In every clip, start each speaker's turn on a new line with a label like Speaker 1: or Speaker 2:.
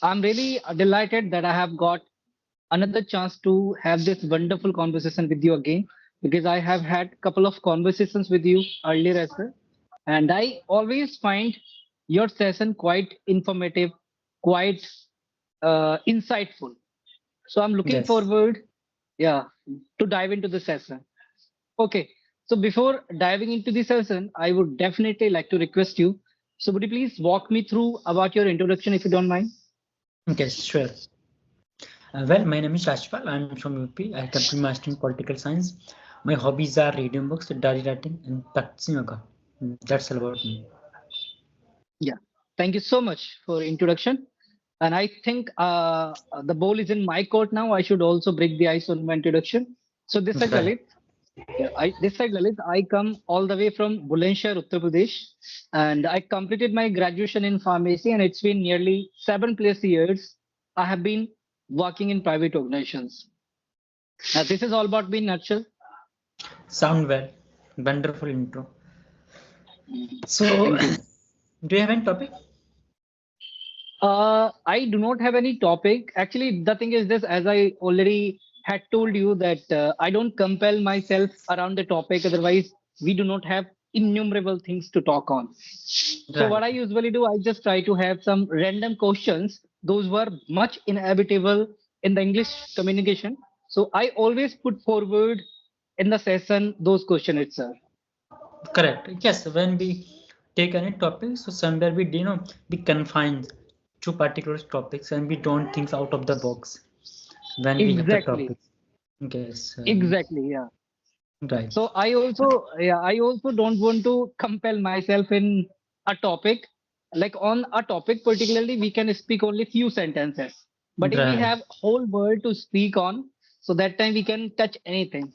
Speaker 1: I'm really delighted that I have got another chance to have this wonderful conversation with you again because I have had a couple of conversations with you earlier as well. And I always find your session quite informative, quite insightful. So I'm looking
Speaker 2: Yes.
Speaker 1: forward, yeah, to dive into the session. Okay, so before diving into the session, I would definitely like to request you. So would you please walk me through about your introduction if you don't mind?
Speaker 2: Okay, sure. Well, my name is Rashpal. I'm from UP. I complete master in political science. My hobbies are reading books, diary writing, and practicing yoga. That's all about me.
Speaker 1: Yeah, thank you so much for introduction. And I think the ball is in my court now. I should also break the ice on my introduction. So this side
Speaker 2: Right.
Speaker 1: Lalit, yeah, this side Lalit, I come all the way from Bulandshahr, Uttar Pradesh, and I completed my graduation in pharmacy, and it's been nearly 7+ years. I have been working in private organizations. This is all about me in nutshell.
Speaker 2: Sound well. Wonderful intro. So,
Speaker 1: Thank you.
Speaker 2: do you have any topic?
Speaker 1: I do not have any topic. Actually, the thing is this, as I already had told you that I don't compel myself around the topic. Otherwise, we do not have innumerable things to talk on. So what
Speaker 2: Right.
Speaker 1: I usually do, I just try to have some random questions. Those were much inevitable in the English communication. So I always put forward in the session those questions itself.
Speaker 2: Correct. Yes. When we take any topic, so somewhere we we confine to particular topics and we don't think out of the box when we have the
Speaker 1: Exactly.
Speaker 2: topic. Yes.
Speaker 1: Exactly. Yeah.
Speaker 2: Right.
Speaker 1: So I also don't want to compel myself in a topic. Like on a topic particularly, we can speak only few sentences. But if we
Speaker 2: Right.
Speaker 1: have whole world to speak on, so that time we can touch anything.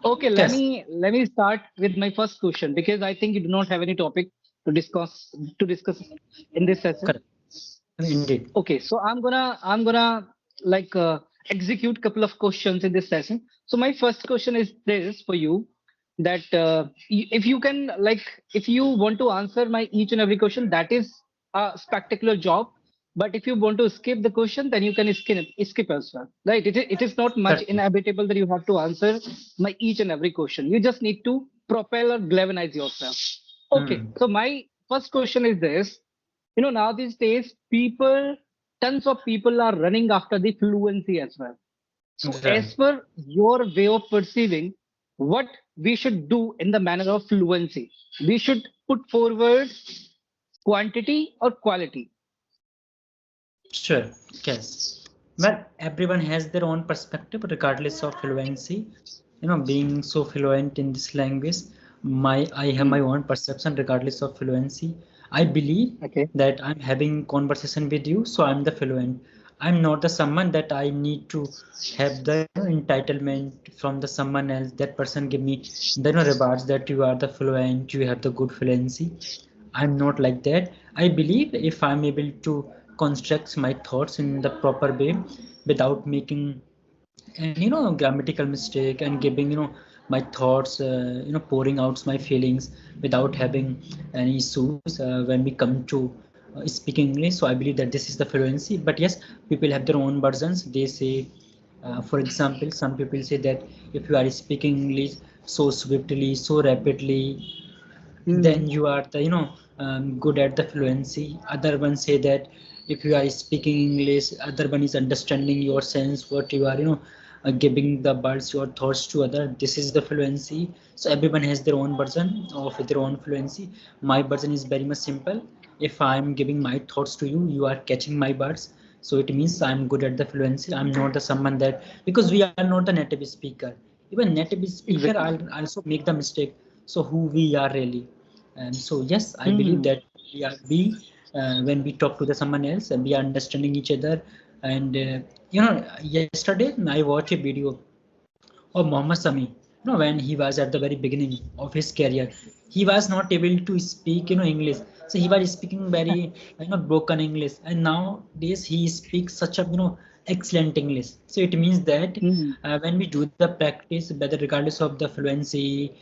Speaker 1: Okay,
Speaker 2: Yes.
Speaker 1: let me start with my first question because I think you do not have any topic to discuss in this session.
Speaker 2: Correct. Indeed.
Speaker 1: Okay, so I'm gonna like execute couple of questions in this session. So my first question is this for you that if you can like if you want to answer my each and every question, that is a spectacular job. But if you want to skip the question, then you can skip as well. Right? It is not much
Speaker 2: Correct.
Speaker 1: inevitable that you have to answer my each and every question. You just need to propel or galvanize yourself. Okay,
Speaker 2: Hmm.
Speaker 1: so my first question is this, now these days tons of people are running after the fluency as well. So
Speaker 2: Right.
Speaker 1: as per your way of perceiving what we should do in the manner of fluency, we should put forward quantity or quality.
Speaker 2: Sure. Yes. Well, everyone has their own perspective, regardless of fluency. Being so fluent in this language, I have my
Speaker 1: Hmm.
Speaker 2: own perception, regardless of fluency. I believe
Speaker 1: Okay.
Speaker 2: that I'm having conversation with you, so I'm the fluent. I'm not the someone that I need to have the entitlement from the someone else. That person give me the rewards that you are the fluent, you have the good fluency. I'm not like that. I believe if I'm able to construct my thoughts in the proper way without making any grammatical mistake and giving my thoughts pouring out my feelings without having any issues when we come to speaking English. So I believe that this is the fluency. But yes, people have their own versions. They say, for example, some people say that if you are speaking English so swiftly, so rapidly, then
Speaker 1: Hmm.
Speaker 2: you are the good at the fluency. Other one say that if you are speaking English, other one is understanding your sense, what you are giving the words, your thoughts to other. This is the fluency. So everyone has their own version of their own fluency. My version is very much simple. If I'm giving my thoughts to you, you are catching my words, so it means I'm good at the fluency. I'm not the someone that, because we are not the native speaker. Even native speaker I'll
Speaker 1: Exactly.
Speaker 2: also make the mistake. So who we are really. And so yes, I believe
Speaker 1: Hmm.
Speaker 2: that we when we talk to the someone else and we are understanding each other. And yesterday I watched a video of Mohammad Sami. When he was at the very beginning of his career, he was not able to speak English. So he was speaking very broken English, and nowadays he speaks such a excellent English. So it means that
Speaker 1: Hmm.
Speaker 2: when we do the practice, whether regardless of the fluency,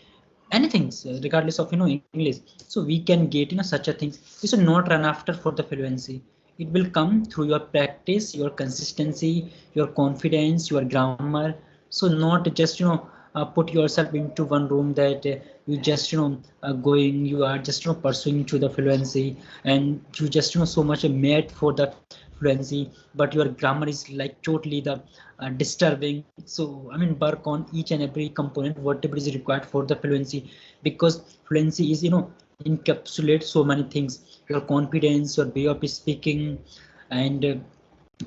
Speaker 2: anything, regardless of English, so we can get such a things. We should not run after for the fluency. It will come through your practice, your consistency, your confidence, your grammar. So not just put yourself into one room that you just going, you are just pursuing to the fluency, and you just so much mad for the fluency, but your grammar is like totally the disturbing. So I mean, work on each and every component whatever is required for the fluency, because fluency is encapsulate so many things: your confidence, your way of speaking, and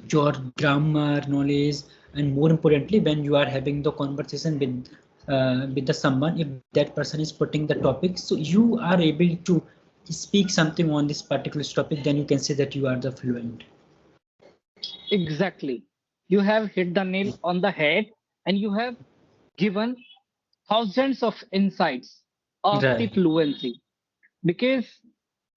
Speaker 2: your grammar knowledge. And more importantly, when you are having the conversation with the someone, if that person is putting the topic, so you are able to speak something on this particular topic, then you can say that you are the fluent.
Speaker 1: Exactly. You have hit the nail on the head, and you have given thousands of insights of the
Speaker 2: Right.
Speaker 1: fluency. Because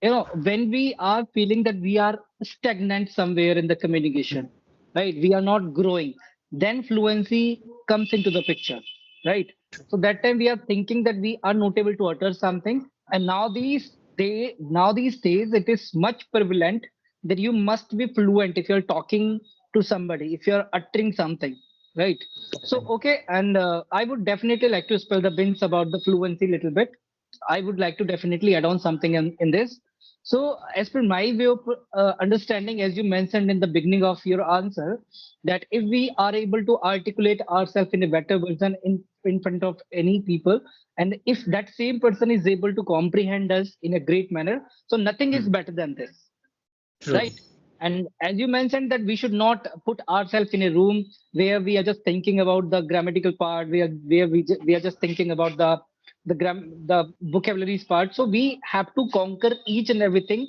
Speaker 1: when we are feeling that we are stagnant somewhere in the communication, right, we are not growing, then fluency comes into the picture, right? So that time we are thinking that we are not able to utter something, and now these days it is much prevalent that you must be fluent if you're talking to somebody, if you're uttering something, right? So okay, and I would definitely like to spill the beans about the fluency a little bit. I would like to definitely add on something in this. So, as per my way of understanding, as you mentioned in the beginning of your answer, that if we are able to articulate ourselves in a better version in front of any people, and if that same person is able to comprehend us in a great manner, so nothing is
Speaker 2: Hmm.
Speaker 1: better than this,
Speaker 2: True.
Speaker 1: right? And as you mentioned that we should not put ourselves in a room where we are just thinking about the grammatical part, we are just thinking about the vocabularies part. So we have to conquer each and everything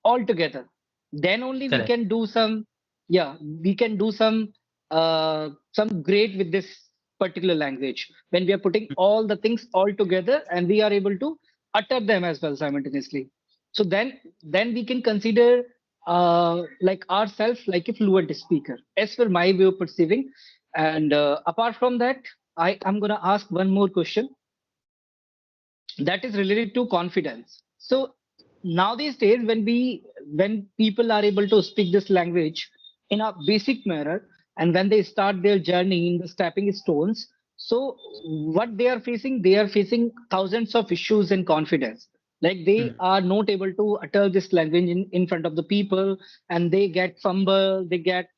Speaker 1: all together. Then only we
Speaker 2: Correct.
Speaker 1: can do some, yeah, we can do some great with this particular language when we are putting all the things all together and we are able to utter them as well simultaneously. So then we can consider like ourselves like a fluent speaker as per my way of perceiving. And apart from that, I am going to ask one more question that is related to confidence. So now these days when people are able to speak this language in a basic manner, and when they start their journey in the stepping stones, so what they are facing thousands of issues in confidence. Like they
Speaker 2: Hmm.
Speaker 1: are not able to utter this language in front of the people, and they get fumble, they get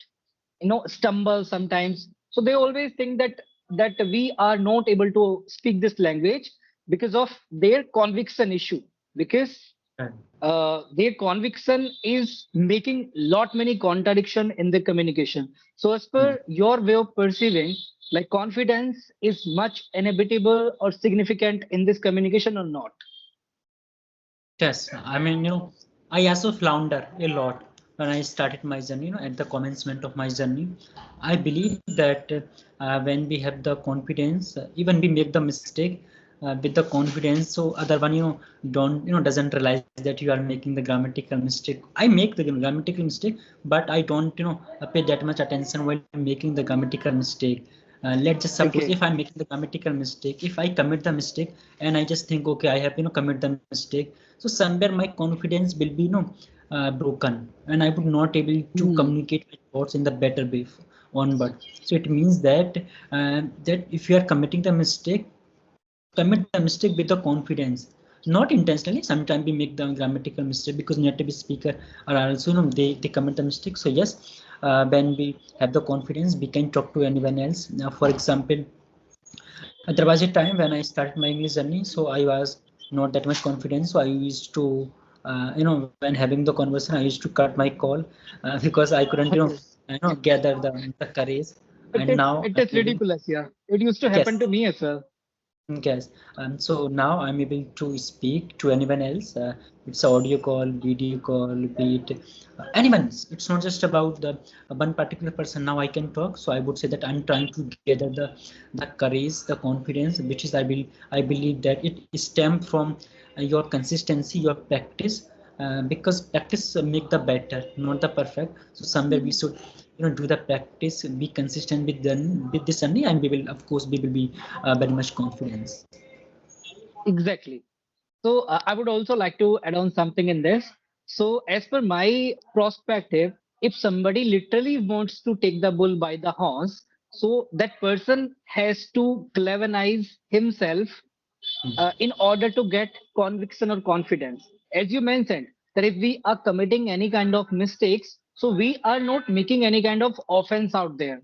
Speaker 1: stumble sometimes. So they always think that we are not able to speak this language because of their conviction issue, because
Speaker 2: Right.
Speaker 1: their conviction is making lot many contradiction in the communication. So as
Speaker 2: Hmm.
Speaker 1: per your way of perceiving, like confidence is much inevitable or significant in this communication or not?
Speaker 2: Yes, I mean, I also flounder a lot when I started my journey, at the commencement of my journey. I believe that when we have the confidence, even we make the mistake with the confidence, so other one, don't, doesn't realize that you are making the grammatical mistake. I make the grammatical mistake, but I don't, pay that much attention while making the grammatical mistake. Let's just suppose if
Speaker 1: Okay.
Speaker 2: I'm making the grammatical mistake, if I commit the mistake and I just think, okay, I have, commit the mistake. So somewhere my confidence will be, broken, and I would not able to
Speaker 1: Hmm.
Speaker 2: communicate my thoughts in the better way onward. So it means that that if you are committing the mistake, commit the mistake with the confidence, not intentionally. Sometimes we make the grammatical mistake because native speaker are also, they commit the mistake. So yes, when we have the confidence, we can talk to anyone else. Now, for example, there was a time when I started my English journey, so I was not that much confident. So I used to, when having the conversation, I used to cut my call because I couldn't,
Speaker 1: Okay.
Speaker 2: gather the courage.
Speaker 1: It
Speaker 2: And
Speaker 1: is
Speaker 2: now
Speaker 1: it
Speaker 2: I'm
Speaker 1: is
Speaker 2: able,
Speaker 1: ridiculous, yeah. It used to happen
Speaker 2: yes,
Speaker 1: to me as well.
Speaker 2: yes. So now I'm able to speak to anyone else. It's audio call, video call, be it anyone. It's not just about the one particular person. Now I can talk. So I would say that I'm trying to gather the courage, the confidence, which is I believe that it stems from your consistency, your practice, because practice make the better, not the perfect. So somewhere we should do the practice, be consistent with this only, and we will, of course, we will be very much confidence.
Speaker 1: Exactly. So I would also like to add on something in this. So, as per my perspective, if somebody literally wants to take the bull by the horns, so that person has to cleverize himself in order to get conviction or confidence. As you mentioned, that if we are committing any kind of mistakes, so we are not making any kind of offense out there,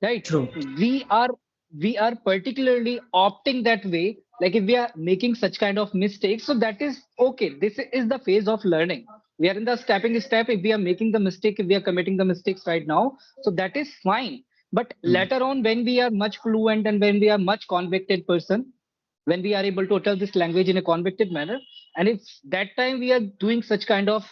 Speaker 1: right?
Speaker 2: True.
Speaker 1: We are particularly opting that way. Like if we are making such kind of mistakes, so that is okay. This is the phase of learning. We are in the stepping step. If we are making the mistake, if we are committing the mistakes right now, so that is fine. But
Speaker 2: Mm.
Speaker 1: later on, when we are much fluent and when we are much convicted person, when we are able to utter this language in a convicted manner, and if that time we are doing such kind of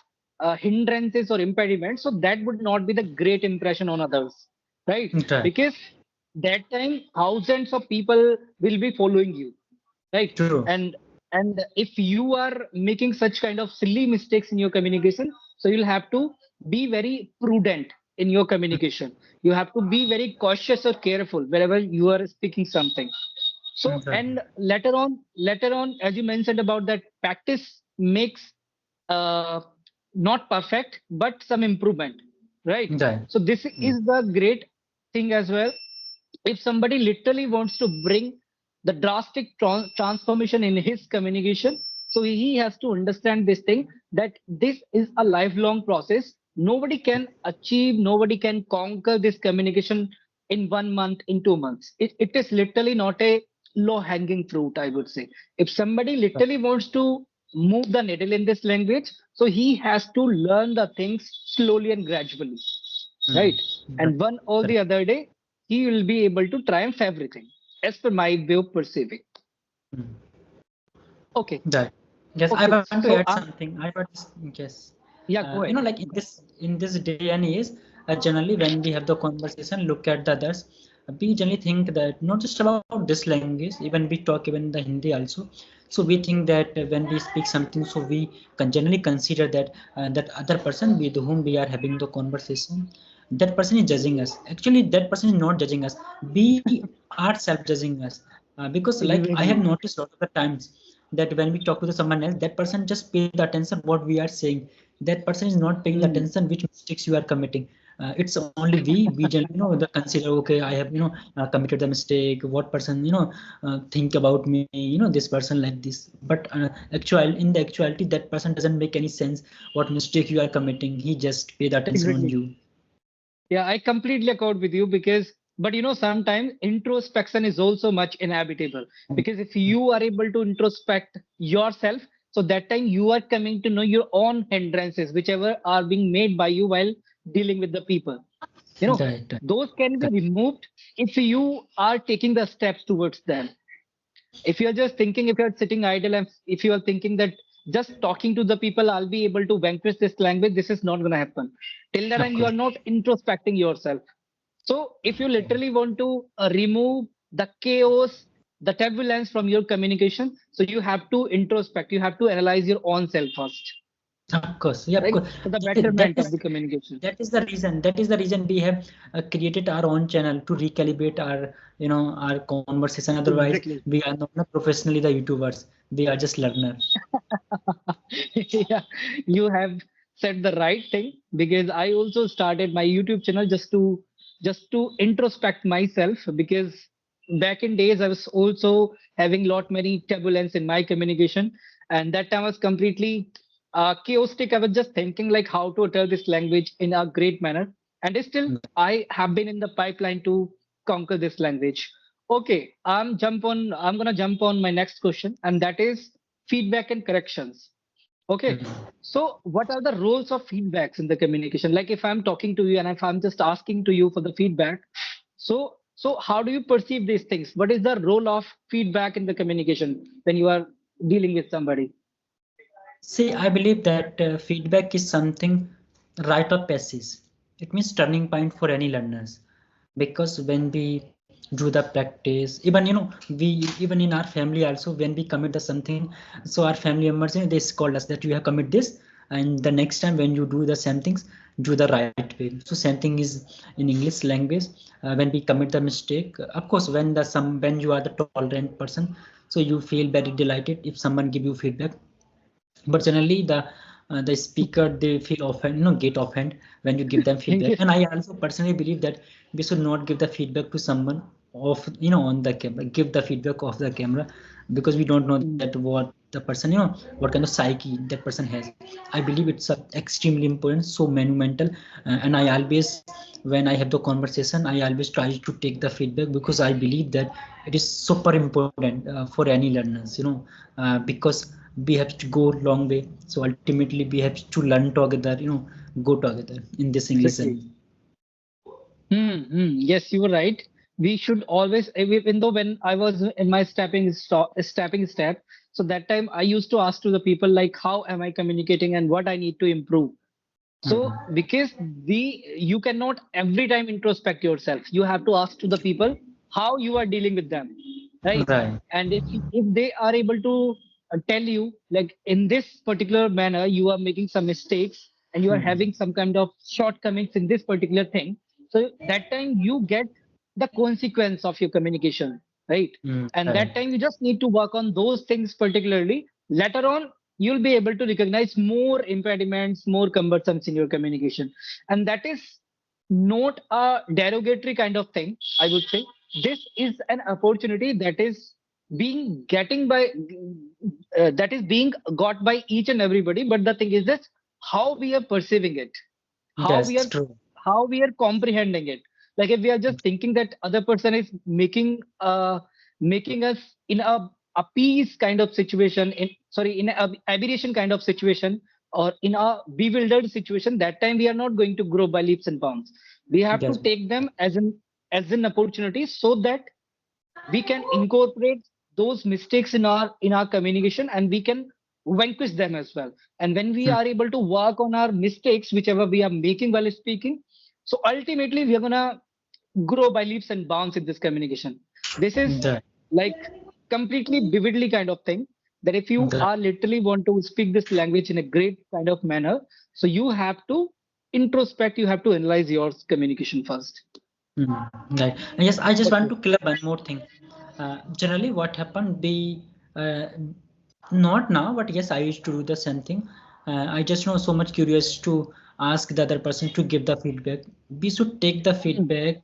Speaker 1: hindrances or impediments, so that would not be the great impression on others, right?
Speaker 2: Right.
Speaker 1: Because that time thousands of people will be following you, right?
Speaker 2: True.
Speaker 1: And if you are making such kind of silly mistakes in your communication, so you'll have to be very prudent in your communication. You have to be very cautious or careful wherever you are speaking something. So,
Speaker 2: Right.
Speaker 1: and later on, as you mentioned about that, practice makes uh, not perfect, but some improvement, right?
Speaker 2: Right.
Speaker 1: So this
Speaker 2: Mm.
Speaker 1: is the great thing as well. If somebody literally wants to bring the drastic transformation in his communication, so he has to understand this thing, that this is a lifelong process. Nobody can achieve, nobody can conquer this communication in 1 month, in 2 months. It is literally not a low hanging fruit, I would say. If somebody
Speaker 2: Right.
Speaker 1: literally wants to move the needle in this language, so he has to learn the things slowly and gradually,
Speaker 2: Mm.
Speaker 1: right?
Speaker 2: Right.
Speaker 1: And one or
Speaker 2: Correct.
Speaker 1: the other day, he will be able to triumph everything, as per my way of perceiving.
Speaker 2: Mm.
Speaker 1: Okay,
Speaker 2: Right. Yes, I
Speaker 1: okay.
Speaker 2: want to add
Speaker 1: So,
Speaker 2: something. I want to, yes.
Speaker 1: yeah, go ahead.
Speaker 2: Like in this day and age, generally when we have the conversation, look at the others, we generally think that not just about this language, even we talk even the Hindi also. So we think that when we speak something, so we can generally consider that that other person with whom we are having the conversation, that person is judging us. Actually, that person is not judging us. We are self-judging us. Because like I have
Speaker 1: Exactly.
Speaker 2: noticed a lot of the times that when we talk to someone else, that person just pay the attention what we are saying. That person is not paying the
Speaker 1: Mm,
Speaker 2: attention which mistakes you are committing. It's only we generally the consider, okay, I have committed the mistake, what person think about me, this person like this. But in the actuality, that person doesn't make any sense what mistake you are committing. He just pay the attention on
Speaker 1: exactly.
Speaker 2: you.
Speaker 1: Yeah, I completely accord with you because, but sometimes introspection is also much inhabitable, because if you are able to introspect yourself, so that time you are coming to know your own hindrances, whichever are being made by you while dealing with the people. You know,
Speaker 2: Right, right.
Speaker 1: those can be
Speaker 2: Correct.
Speaker 1: removed if you are taking the steps towards them. If you're just thinking, if you're sitting idle, and if you are thinking that just talking to the people I'll be able to vanquish this language, this is not going to happen. Till that
Speaker 2: Of
Speaker 1: time you
Speaker 2: course.
Speaker 1: are not introspecting yourself. So if you literally want to remove the chaos, the turbulence from your communication, so you have to introspect, you have to analyze your own self first,
Speaker 2: Of course, yeah, of
Speaker 1: right,
Speaker 2: course.
Speaker 1: for the
Speaker 2: That
Speaker 1: betterment
Speaker 2: is
Speaker 1: of the communication.
Speaker 2: that is the reason. That is the reason we have created our own channel to recalibrate our conversation. Otherwise,
Speaker 1: Exactly.
Speaker 2: we are not professionally the YouTubers. We are just learner.
Speaker 1: Yeah, you have said the right thing, because I also started my YouTube channel just to introspect myself, because back in days I was also having lot many turbulence in my communication, and that time I was completely chaotic. I was just thinking like how to utter this language in a great manner, and still I have been in the pipeline to conquer this language. Okay, I'm gonna jump on my next question, and that is feedback and corrections. Okay.
Speaker 2: Mm.
Speaker 1: So what are the roles of feedbacks in the communication? Like if I'm talking to you and if I'm just asking to you for the feedback, so how do you perceive these things? What is the role of feedback in the communication when you are dealing with somebody?
Speaker 2: See, I believe that feedback is something rite of passage. It means turning point for any learners. Because when we do the practice, even we even in our family also, when we commit the something, so our family members they scold us that you have commit this, and the next time when you do the same things, do the right way. So same thing is in English language. When we commit the mistake, of course, when you are the tolerant person, so you feel very delighted if someone give you feedback. But generally the the speaker they feel offended, get offended when you give them
Speaker 1: Thank
Speaker 2: feedback.
Speaker 1: you.
Speaker 2: And I also personally believe that we should not give the feedback to someone off, on the camera. Give the feedback off the camera, because we don't know that
Speaker 1: Mm,
Speaker 2: what the person, what kind of psyche that person has. I believe it's extremely important, so monumental. And I always, when I have the conversation, I always try to take the feedback, because I believe that it is super important for any learners, because we have to go long way. So ultimately we have to learn together, go together in this English
Speaker 1: exactly.
Speaker 2: journey.
Speaker 1: Yes, you were right. We should always, even though when I was in my stepping step, so that time I used to ask to the people like, how am I communicating and what I need to improve. So
Speaker 2: Mhm.
Speaker 1: because you cannot every time introspect yourself. You have to ask to the people how you are dealing with them, right?
Speaker 2: Right.
Speaker 1: And if they are able to tell you like in this particular manner you are making some mistakes and you are
Speaker 2: Mhm.
Speaker 1: having some kind of shortcomings in this particular thing, so that time you get the consequence of your communication, right? And
Speaker 2: Right.
Speaker 1: that time you just need to work on those things particularly. Later on you'll be able to recognize more impediments, more cumbersomes in your communication. And that is not a derogatory kind of thing, I would say. This is an opportunity that is being getting by that is being got by each and everybody. But the thing is this, how we are perceiving it, how we
Speaker 2: That's
Speaker 1: are
Speaker 2: true.
Speaker 1: comprehending it. Like if we are just thinking that other person is making us in a peace kind of situation, in sorry, in a aberration kind of situation, or in a bewildered situation, that time we are not going to grow by leaps and bounds. We have to
Speaker 2: Yes.
Speaker 1: take them as an opportunity, so that we can incorporate those mistakes in our communication, and we can vanquish them as well. And when we
Speaker 2: Mm.
Speaker 1: are able to work on our mistakes whichever we are making while speaking, so ultimately we are going to grow by leaps and bounds in this communication. This is
Speaker 2: Right.
Speaker 1: like completely vividly kind of thing, that if you
Speaker 2: Right.
Speaker 1: are literally want to speak this language in a great kind of manner, so you have to introspect, you have to analyze your communication first.
Speaker 2: Right. And yes, I just want
Speaker 1: Okay.
Speaker 2: to clear one more thing. Generally, what happened, uh, not now, but yes, I used to do the same thing. I just know so much curious to ask the other person to give the feedback. We should take the
Speaker 1: Hmm,
Speaker 2: feedback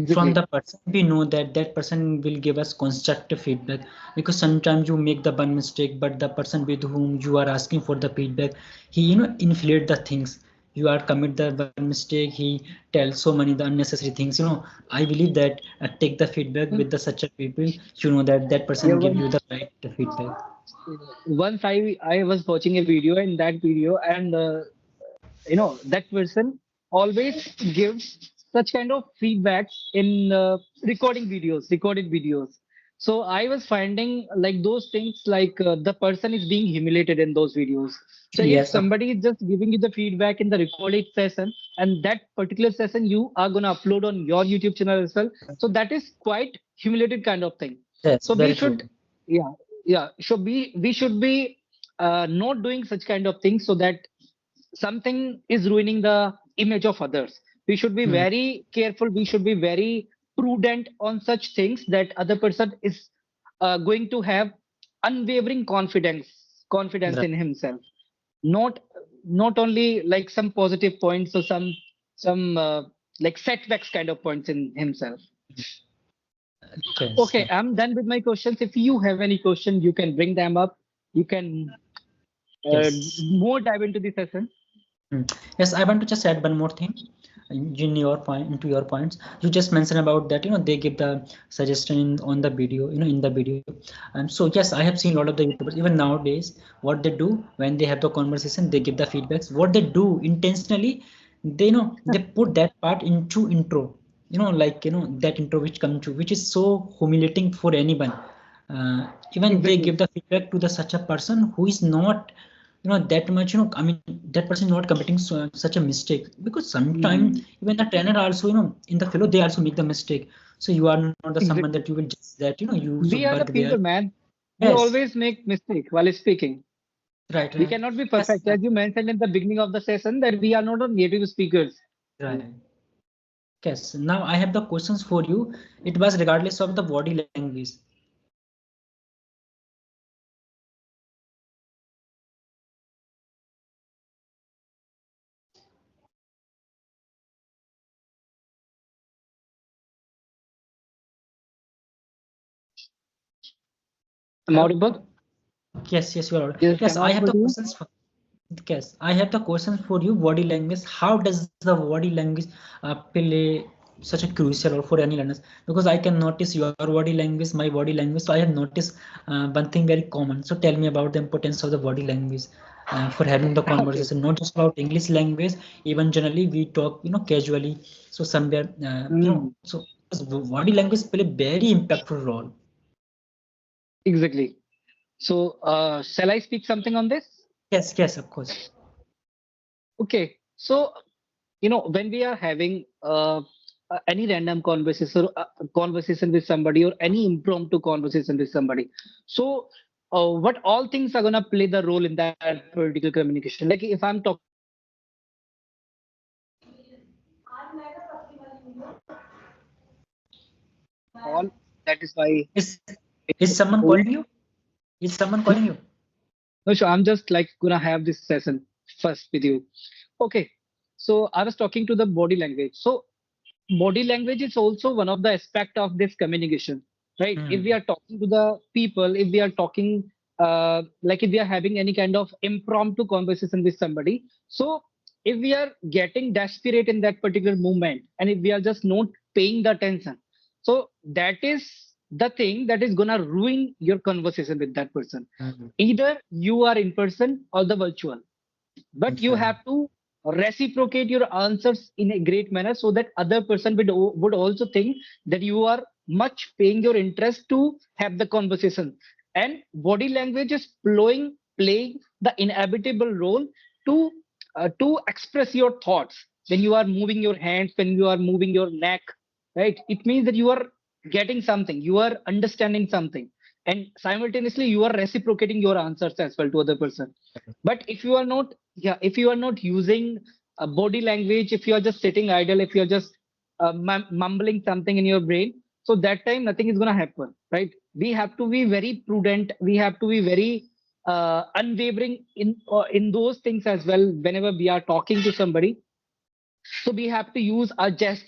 Speaker 2: from
Speaker 1: exactly.
Speaker 2: the person. We know that that person will give us constructive feedback, because sometimes you make the one mistake, but the person with whom you are asking for the feedback, he inflate the things. You are commit the one mistake, he tells so many the unnecessary things. I believe that take the feedback
Speaker 1: Hmm.
Speaker 2: with the such a people, that that
Speaker 1: Yeah,
Speaker 2: person give you the right feedback.
Speaker 1: once I was watching a video, in that video, and that person always gives such kind of feedbacks in recorded videos. So I was finding like those things, like the person is being humiliated in those videos. So if
Speaker 2: Yes.
Speaker 1: somebody is just giving you the feedback in the recorded session, and that particular session you are going to upload on your YouTube channel as well, so that is quite humiliated kind of thing.
Speaker 2: Yes,
Speaker 1: So we
Speaker 2: very true.
Speaker 1: should, yeah, yeah, should be we should be not doing such kind of things, so that something is ruining the image of others. We should be
Speaker 2: Hmm.
Speaker 1: very careful, we should be very prudent on such things, that other person is going to have unwavering confidence
Speaker 2: Right.
Speaker 1: in himself, not not only like some positive points or some like setbacks kind of points in himself.
Speaker 2: Yes.
Speaker 1: Okay, I'm done with my questions. If you have any question, you can bring them up. You can uh,
Speaker 2: Yes.
Speaker 1: more dive into the session.
Speaker 2: Yes, I want to just add one more thing in your point into your points. You just mentioned about that, they give the suggestion on the video, in the video. So yes, I have seen a lot of the YouTubers even nowadays. What they do when they have the conversation, they give the feedbacks. What they do intentionally, they put that part into intro. Like that intro which come to, which is so humiliating for anyone. Even they
Speaker 1: Exactly.
Speaker 2: give the feedback to the such a person who is not that much, I mean, that person is not committing such a mistake, because sometimes
Speaker 1: Hmm.
Speaker 2: even the trainer also, in the flow they also make the mistake. So you are not the someone that you
Speaker 1: Exactly.
Speaker 2: will just that you should
Speaker 1: We are
Speaker 2: work
Speaker 1: the
Speaker 2: there.
Speaker 1: people, man. We
Speaker 2: Yes.
Speaker 1: always make mistake while speaking.
Speaker 2: Right.
Speaker 1: We
Speaker 2: Right.
Speaker 1: cannot be
Speaker 2: Yes.
Speaker 1: perfect. As you mentioned in the beginning of the session, that we are not native speakers.
Speaker 2: Right. Yes, now I have the questions for you. It was regardless of the body language.
Speaker 1: Am I
Speaker 2: Hello?
Speaker 1: audible?
Speaker 2: Yes, yes, you are.
Speaker 1: Yes,
Speaker 2: Yes,
Speaker 1: am I
Speaker 2: I have
Speaker 1: audible
Speaker 2: the
Speaker 1: to you?
Speaker 2: questions for. Yes, I have the questions for you. Body language. How does the body language play such a crucial role for any learners? Because I can notice your body language, my body language. So I have noticed one thing very common. So tell me about the importance of the body language for having the
Speaker 1: Okay.
Speaker 2: conversation, not just about English language. Even generally, we talk, casually. So somewhere,
Speaker 1: Mm,
Speaker 2: so body language play a very impactful role.
Speaker 1: exactly. So, shall I speak something on this?
Speaker 2: Yes, yes, of course.
Speaker 1: Okay. So, when we are having any random conversation with somebody or any impromptu conversation with somebody, so what all things are gonna play the role in that particular communication? Like if I'm talking to somebody and if I'm just call, that is why
Speaker 2: Is
Speaker 1: it
Speaker 2: is
Speaker 1: was
Speaker 2: someone
Speaker 1: hold.
Speaker 2: calling you? Is someone
Speaker 1: No,
Speaker 2: calling you?
Speaker 1: no, sure. I'm just like gonna have this session first with you. Okay. So I was talking to the body language. So body language is also one of the aspect of this communication, right? If we
Speaker 2: Hmm.
Speaker 1: are talking to the people, if we are talking like if we are having any kind of impromptu conversation with somebody, so if we are getting desperate in that particular moment and if we are just not paying the attention, so that is the thing that is gonna ruin your conversation with that person.
Speaker 2: Hmm.
Speaker 1: Either you are in person or the virtual, but you
Speaker 2: Fine.
Speaker 1: have to reciprocate your answers in a great manner so that other person would also think that you are much paying your interest to have the conversation. And body language is playing the inevitable role to to express your thoughts when you are moving your hands, when you are moving your neck, right? It means that you are getting something, you are understanding something, and simultaneously you are reciprocating your answers as well to other person. But if you are not, yeah, if you are not using body language, if you are just sitting idle, if you are just mumbling something in your brain, so that time nothing is going to happen, right? We have to be very prudent, we have to be very unwavering in those things as well whenever we are talking to somebody. So we have to use our gestures,